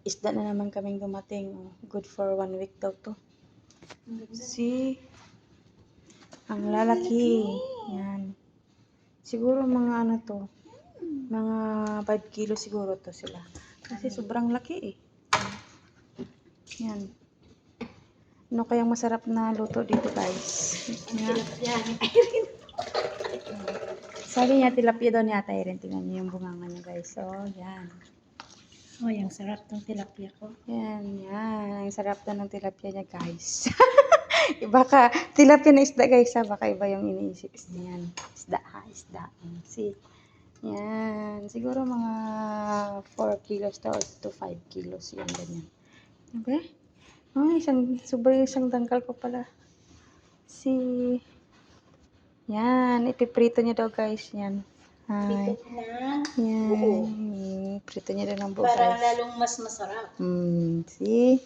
isda na naman kaming dumating. Oh, good for 1 week daw to. See? Ang lalaki. Yan. Siguro mga ano to. Mga 5 kilo siguro to sila. Kasi sobrang laki eh. Yan. Ano kayang masarap na luto dito guys? Sabi niya tilapia daw ni Ate Irene. Tingnan niyo yung bunganga niya guys. So, yan. Oh, yung sarap ng tilapia ko. Yan, yan. Ang sarap na ng tilapia niya guys. Baka tilapia na isda guys ha. Baka iba yung iniisip. Yan. Isda ha, isda. See? Yan. Siguro mga 4 kilos to 5 kilos. Yan, ganyan. Okay? Oh, sobrang isang dangkal ko pala. See? Yan. Ipiprito niya daw guys. Yan. Hi. Prito na Yan. buo. Prito niya daw ng buo Para guys. lalong mas masarap. See?